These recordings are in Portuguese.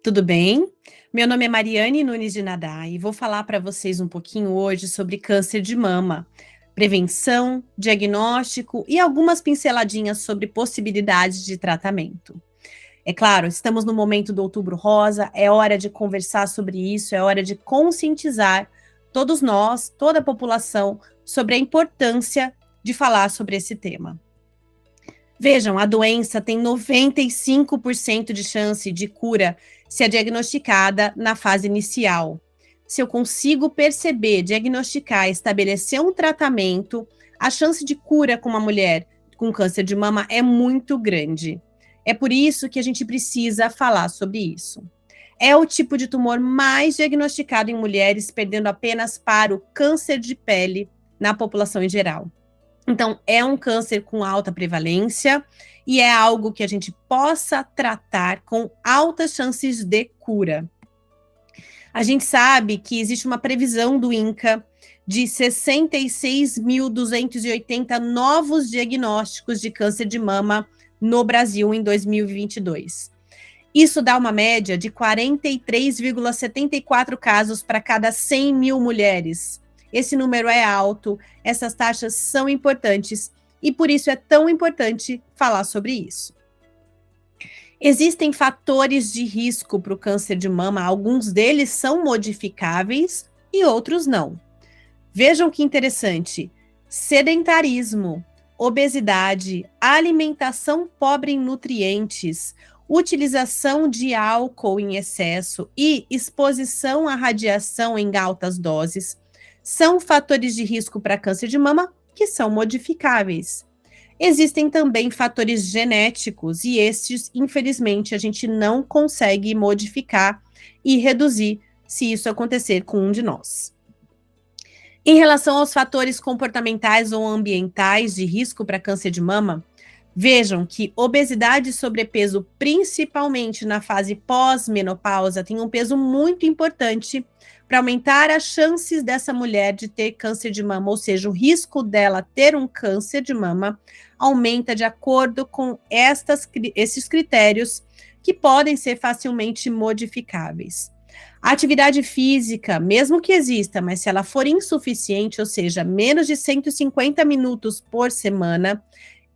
tudo bem? Meu nome é Mariane Nunes de Nadá e vou falar para vocês um pouquinho hoje sobre câncer de mama, prevenção, diagnóstico e algumas pinceladinhas sobre possibilidades de tratamento. É claro, estamos no momento do Outubro Rosa, é hora de conversar sobre isso, é hora de conscientizar todos nós, toda a população, sobre a importância de falar sobre esse tema. Vejam, a doença tem 95% de chance de cura se é diagnosticada na fase inicial. Se eu consigo perceber, diagnosticar, estabelecer um tratamento, a chance de cura com uma mulher com câncer de mama é muito grande. É por isso que a gente precisa falar sobre isso. É o tipo de tumor mais diagnosticado em mulheres, perdendo apenas para o câncer de pele na população em geral. Então, é um câncer com alta prevalência e é algo que a gente possa tratar com altas chances de cura. A gente sabe que existe uma previsão do INCA de 66.280 novos diagnósticos de câncer de mama no Brasil em 2022. Isso dá uma média de 43,74 casos para cada 100 mil mulheres. Esse número é alto, essas taxas são importantes e por isso é tão importante falar sobre isso. Existem fatores de risco para o câncer de mama, alguns deles são modificáveis e outros não. Vejam que interessante: sedentarismo, obesidade, alimentação pobre em nutrientes, utilização de álcool em excesso e exposição à radiação em altas doses são fatores de risco para câncer de mama que são modificáveis. Existem também fatores genéticos e estes, infelizmente, a gente não consegue modificar e reduzir se isso acontecer com um de nós. Em relação aos fatores comportamentais ou ambientais de risco para câncer de mama, vejam que obesidade e sobrepeso, principalmente na fase pós-menopausa, tem um peso muito importante para aumentar as chances dessa mulher de ter câncer de mama, ou seja, o risco dela ter um câncer de mama aumenta de acordo com esses critérios que podem ser facilmente modificáveis. A atividade física, mesmo que exista, mas se ela for insuficiente, ou seja, menos de 150 minutos por semana,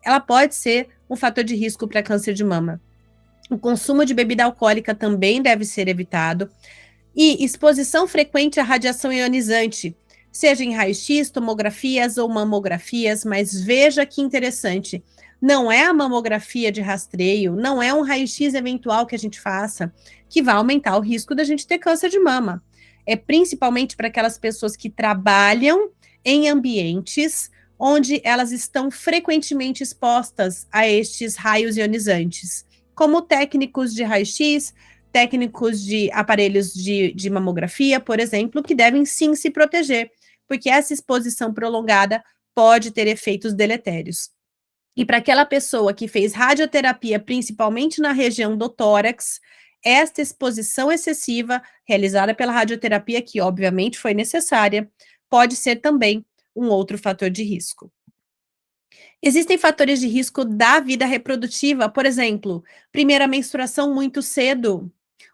ela pode ser um fator de risco para câncer de mama. O consumo de bebida alcoólica também deve ser evitado. E exposição frequente à radiação ionizante, seja em raio-x, tomografias ou mamografias, mas veja que interessante, não é a mamografia de rastreio, não é um raio-x eventual que a gente faça que vai aumentar o risco da gente ter câncer de mama. É principalmente para aquelas pessoas que trabalham em ambientes onde elas estão frequentemente expostas a estes raios ionizantes, como técnicos de raio-x, técnicos de aparelhos de mamografia, por exemplo, que devem sim se proteger, porque essa exposição prolongada pode ter efeitos deletérios. E para aquela pessoa que fez radioterapia, principalmente na região do tórax, esta exposição excessiva, realizada pela radioterapia, que obviamente foi necessária, pode ser também um outro fator de risco. Existem fatores de risco da vida reprodutiva, por exemplo, primeira menstruação muito cedo,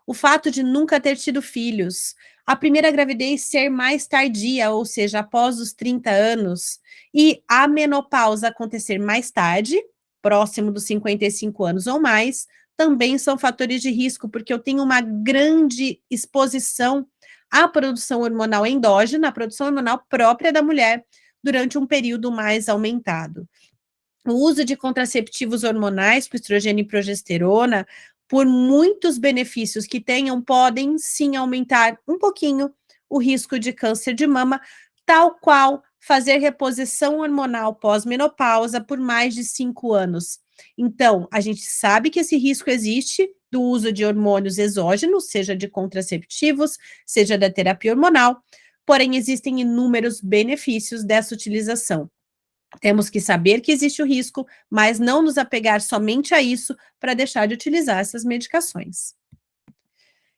o fato de nunca ter tido filhos, a primeira gravidez ser mais tardia, ou seja, após os 30 anos, e a menopausa acontecer mais tarde, próximo dos 55 anos ou mais, também são fatores de risco, porque eu tenho uma grande exposição à produção hormonal endógena, à produção hormonal própria da mulher, durante um período mais aumentado. O uso de contraceptivos hormonais, com estrogênio e progesterona, por muitos benefícios que tenham, podem sim aumentar um pouquinho o risco de câncer de mama, tal qual fazer reposição hormonal pós-menopausa por mais de 5 anos. Então, a gente sabe que esse risco existe do uso de hormônios exógenos, seja de contraceptivos, seja da terapia hormonal, porém existem inúmeros benefícios dessa utilização. Temos que saber que existe o risco, mas não nos apegar somente a isso para deixar de utilizar essas medicações.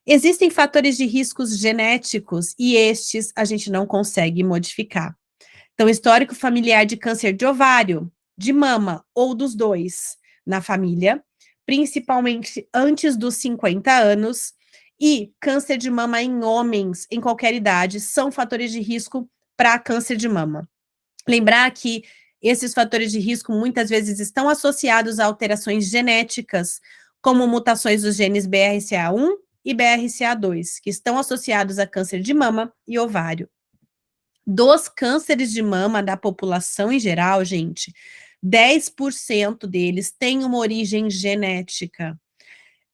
Existem fatores de riscos genéticos e estes a gente não consegue modificar. Então, histórico familiar de câncer de ovário, de mama ou dos dois na família, principalmente antes dos 50 anos, E câncer de mama em homens, em qualquer idade, são fatores de risco para câncer de mama. Lembrar que esses fatores de risco muitas vezes estão associados a alterações genéticas, como mutações dos genes BRCA1 e BRCA2, que estão associados a câncer de mama e ovário. Dos cânceres de mama da população em geral, gente, 10% deles têm uma origem genética.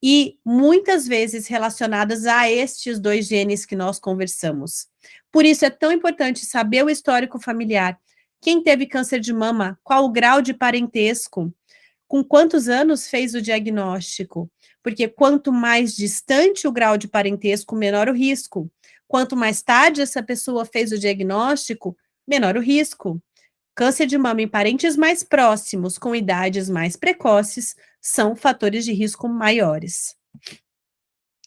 E muitas vezes relacionadas a estes dois genes que nós conversamos. Por isso é tão importante saber o histórico familiar. Quem teve câncer de mama, qual o grau de parentesco, com quantos anos fez o diagnóstico? Porque quanto mais distante o grau de parentesco, menor o risco. Quanto mais tarde essa pessoa fez o diagnóstico, menor o risco. Câncer de mama em parentes mais próximos, com idades mais precoces, são fatores de risco maiores.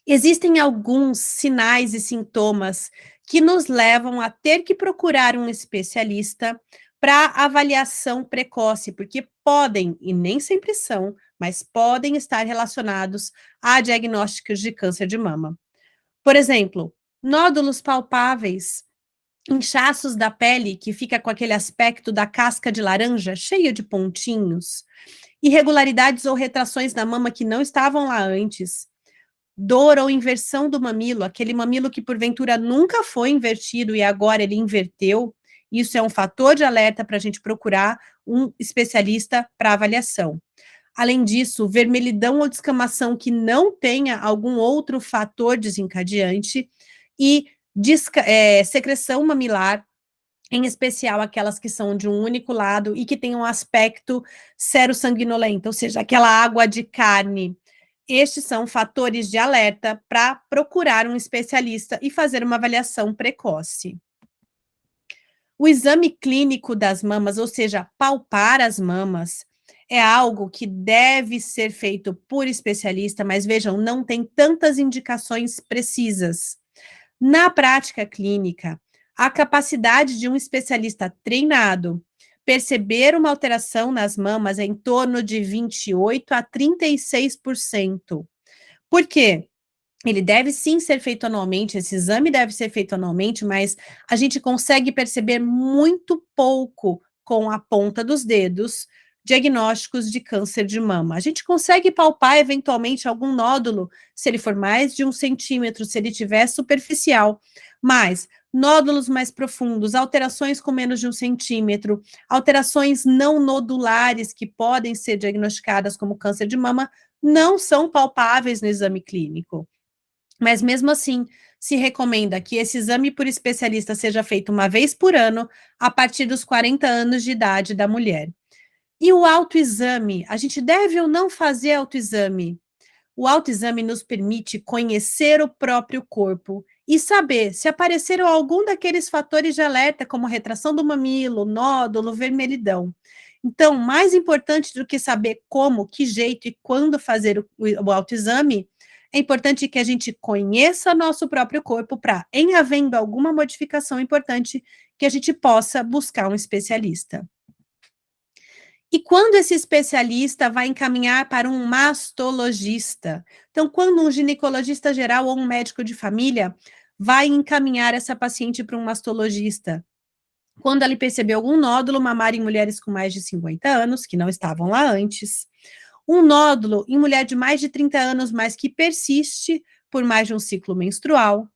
Existem alguns sinais e sintomas que nos levam a ter que procurar um especialista para avaliação precoce, porque podem, e nem sempre são, mas podem estar relacionados a diagnósticos de câncer de mama. Por exemplo, nódulos palpáveis, inchaços da pele, que fica com aquele aspecto da casca de laranja, cheio de pontinhos, irregularidades ou retrações na mama que não estavam lá antes, dor ou inversão do mamilo, aquele mamilo que porventura nunca foi invertido e agora ele inverteu, isso é um fator de alerta para a gente procurar um especialista para avaliação. Além disso, vermelhidão ou descamação que não tenha algum outro fator desencadeante e secreção mamilar, em especial aquelas que são de um único lado e que têm um aspecto serossanguinolento, ou seja, aquela água de carne. Estes são fatores de alerta para procurar um especialista e fazer uma avaliação precoce. O exame clínico das mamas, ou seja, palpar as mamas, é algo que deve ser feito por especialista, mas vejam, não tem tantas indicações precisas. Na prática clínica, a capacidade de um especialista treinado perceber uma alteração nas mamas é em torno de 28% a 36%. Por quê? Ele deve sim ser feito anualmente, esse exame deve ser feito anualmente, mas a gente consegue perceber muito pouco com a ponta dos dedos diagnósticos de câncer de mama. A gente consegue palpar eventualmente algum nódulo, se ele for mais de 1 centímetro, se ele tiver superficial, mas nódulos mais profundos, alterações com menos de 1 centímetro, alterações não nodulares que podem ser diagnosticadas como câncer de mama, não são palpáveis no exame clínico. Mas mesmo assim, se recomenda que esse exame por especialista seja feito uma vez por ano, a partir dos 40 anos de idade da mulher. E o autoexame, a gente deve ou não fazer autoexame? O autoexame nos permite conhecer o próprio corpo e saber se apareceram algum daqueles fatores de alerta, como retração do mamilo, nódulo, vermelhidão. Então, mais importante do que saber como, que jeito e quando fazer o autoexame, é importante que a gente conheça nosso próprio corpo para, em havendo alguma modificação importante, que a gente possa buscar um especialista. E quando esse especialista vai encaminhar para um mastologista? Então, quando um ginecologista geral ou um médico de família vai encaminhar essa paciente para um mastologista? Quando ele percebeu algum nódulo mamário em mulheres com mais de 50 anos, que não estavam lá antes, um nódulo em mulher de mais de 30 anos, mas que persiste por mais de um ciclo menstrual,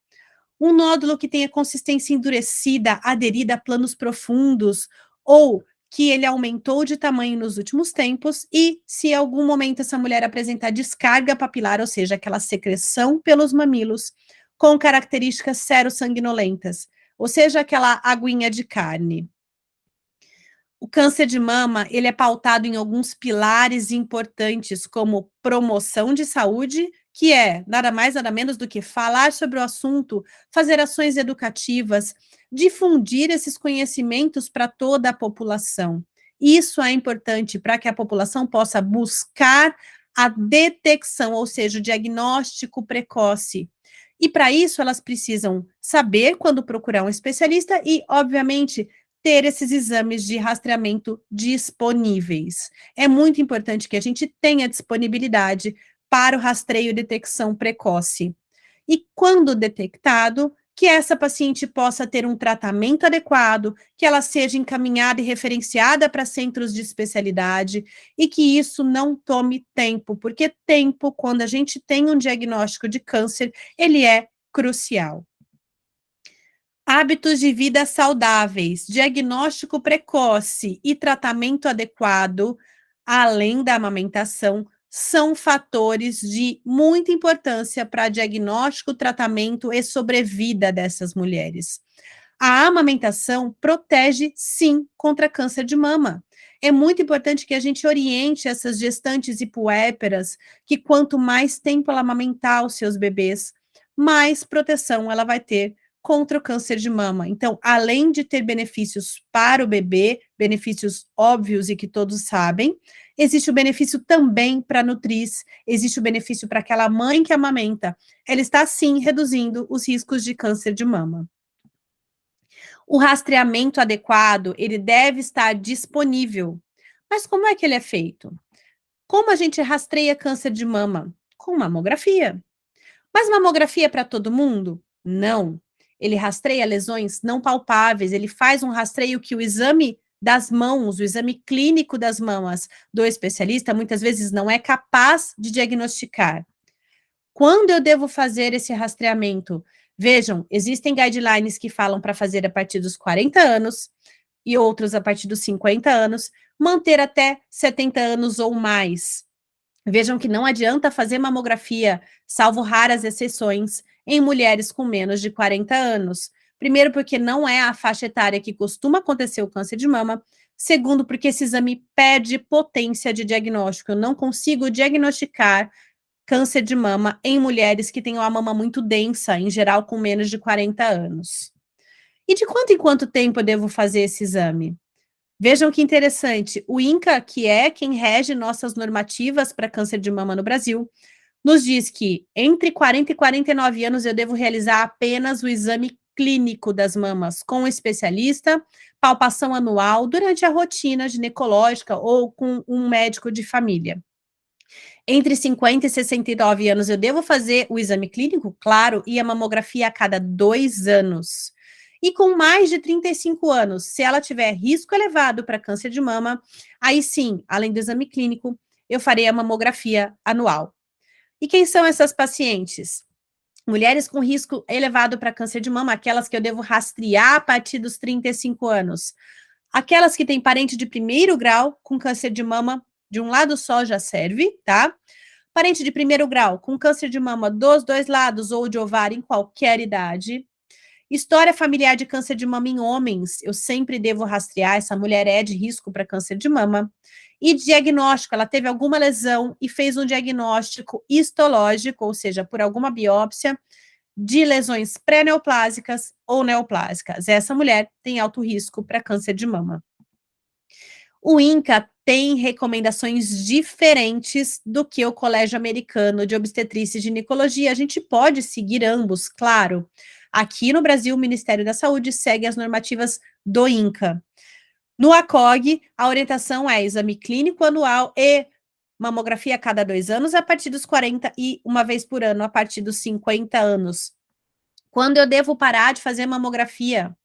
um nódulo que tenha consistência endurecida, aderida a planos profundos, ou que ele aumentou de tamanho nos últimos tempos, e se em algum momento essa mulher apresentar descarga papilar, ou seja, aquela secreção pelos mamilos, com características serossanguinolentas, ou seja, aquela aguinha de carne. O câncer de mama, ele é pautado em alguns pilares importantes, como promoção de saúde, que é nada mais, nada menos do que falar sobre o assunto, fazer ações educativas, difundir esses conhecimentos para toda a população. Isso é importante para que a população possa buscar a detecção, ou seja, o diagnóstico precoce. E para isso, elas precisam saber quando procurar um especialista e, obviamente, ter esses exames de rastreamento disponíveis. É muito importante que a gente tenha disponibilidade para o rastreio e detecção precoce. e, quando detectado, que essa paciente possa ter um tratamento adequado, que ela seja encaminhada e referenciada para centros de especialidade e que isso não tome tempo, porque tempo, quando a gente tem um diagnóstico de câncer, ele é crucial. Hábitos de vida saudáveis, diagnóstico precoce e tratamento adequado, além da amamentação, são fatores de muita importância para diagnóstico, tratamento e sobrevida dessas mulheres. A amamentação protege, sim, contra câncer de mama. É muito importante que a gente oriente essas gestantes e puérperas que quanto mais tempo ela amamentar os seus bebês, mais proteção ela vai ter contra o câncer de mama. Então, além de ter benefícios para o bebê, benefícios óbvios e que todos sabem, existe o benefício também para a nutriz, existe o benefício para aquela mãe que amamenta. Ela está, sim, reduzindo os riscos de câncer de mama. O rastreamento adequado, ele deve estar disponível. Mas como é que ele é feito? Como a gente rastreia câncer de mama? Com mamografia. Mas mamografia para todo mundo? Não. Ele rastreia lesões não palpáveis, ele faz um rastreio que o exame das mãos, o exame clínico das mamas do especialista, muitas vezes não é capaz de diagnosticar. Quando eu devo fazer esse rastreamento? Vejam, existem guidelines que falam para fazer a partir dos 40 anos e outros a partir dos 50 anos, manter até 70 anos ou mais. Vejam que não adianta fazer mamografia, salvo raras exceções, em mulheres com menos de 40 anos. Primeiro, porque não é a faixa etária que costuma acontecer o câncer de mama. Segundo, porque esse exame perde potência de diagnóstico. Eu não consigo diagnosticar câncer de mama em mulheres que têm uma mama muito densa, em geral com menos de 40 anos. E de quanto em quanto tempo eu devo fazer esse exame? Vejam que interessante, o INCA, que é quem rege nossas normativas para câncer de mama no Brasil, nos diz que entre 40 e 49 anos eu devo realizar apenas o exame clínico das mamas com um especialista, palpação anual durante a rotina ginecológica ou com um médico de família. Entre 50 e 69 anos, eu devo fazer o exame clínico, claro, e a mamografia a cada 2 anos. E com mais de 35 anos, se ela tiver risco elevado para câncer de mama, aí sim, além do exame clínico, eu farei a mamografia anual. E quem são essas pacientes? Mulheres com risco elevado para câncer de mama, aquelas que eu devo rastrear a partir dos 35 anos. Aquelas que têm parente de primeiro grau com câncer de mama, de um lado só já serve, tá? Parente de primeiro grau com câncer de mama dos dois lados ou de ovário em qualquer idade. História familiar de câncer de mama em homens, eu sempre devo rastrear, essa mulher é de risco para câncer de mama. E diagnóstico, ela teve alguma lesão e fez um diagnóstico histológico, ou seja, por alguma biópsia, de lesões pré-neoplásicas ou neoplásicas. Essa mulher tem alto risco para câncer de mama. O INCA tem recomendações diferentes do que o Colégio Americano de Obstetrícia e Ginecologia. A gente pode seguir ambos, claro. Aqui no Brasil, o Ministério da Saúde segue as normativas do INCA. No ACOG, a orientação é exame clínico anual e mamografia a cada 2 anos a partir dos 40 e uma vez por ano a partir dos 50 anos. Quando eu devo parar de fazer mamografia?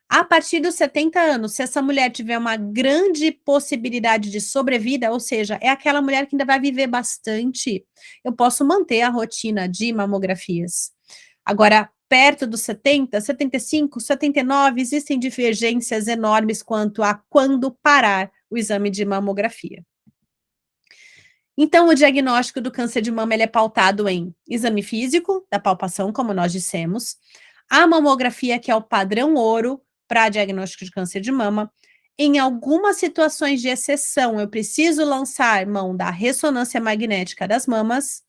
A partir dos 70 anos, se essa mulher tiver uma grande possibilidade de sobrevida, ou seja, é aquela mulher que ainda vai viver bastante, eu posso manter a rotina de mamografias. Agora, perto dos 70, 75, 79, existem divergências enormes quanto a quando parar o exame de mamografia. Então, o diagnóstico do câncer de mama ele é pautado em exame físico, da palpação, como nós dissemos, a mamografia, que é o padrão ouro para diagnóstico de câncer de mama. Em algumas situações de exceção, eu preciso lançar mão da ressonância magnética das mamas.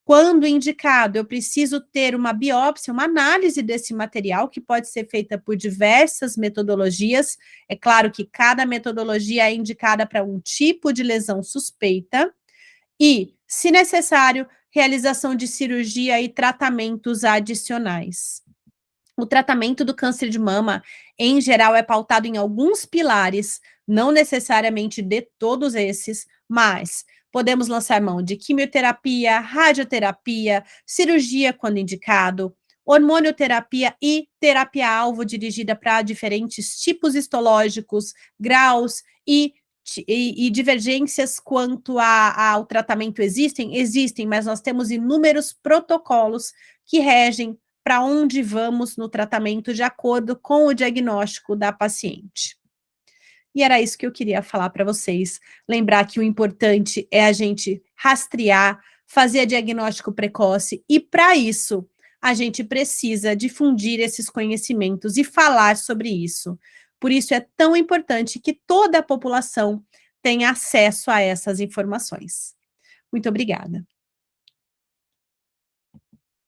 Quando indicado, eu preciso ter uma biópsia, uma análise desse material, que pode ser feita por diversas metodologias. É claro que cada metodologia é indicada para um tipo de lesão suspeita. E, se necessário, realização de cirurgia e tratamentos adicionais. O tratamento do câncer de mama, em geral, é pautado em alguns pilares, não necessariamente de todos esses, mas Podemos lançar mão de quimioterapia, radioterapia, cirurgia quando indicado, hormonioterapia e terapia-alvo dirigida para diferentes tipos histológicos, graus e divergências quanto ao tratamento existem? Existem, mas nós temos inúmeros protocolos que regem para onde vamos no tratamento de acordo com o diagnóstico da paciente. E era isso que eu queria falar para vocês. Lembrar que o importante é a gente rastrear, fazer diagnóstico precoce, e para isso a gente precisa difundir esses conhecimentos e falar sobre isso. Por isso é tão importante que toda a população tenha acesso a essas informações. Muito obrigada.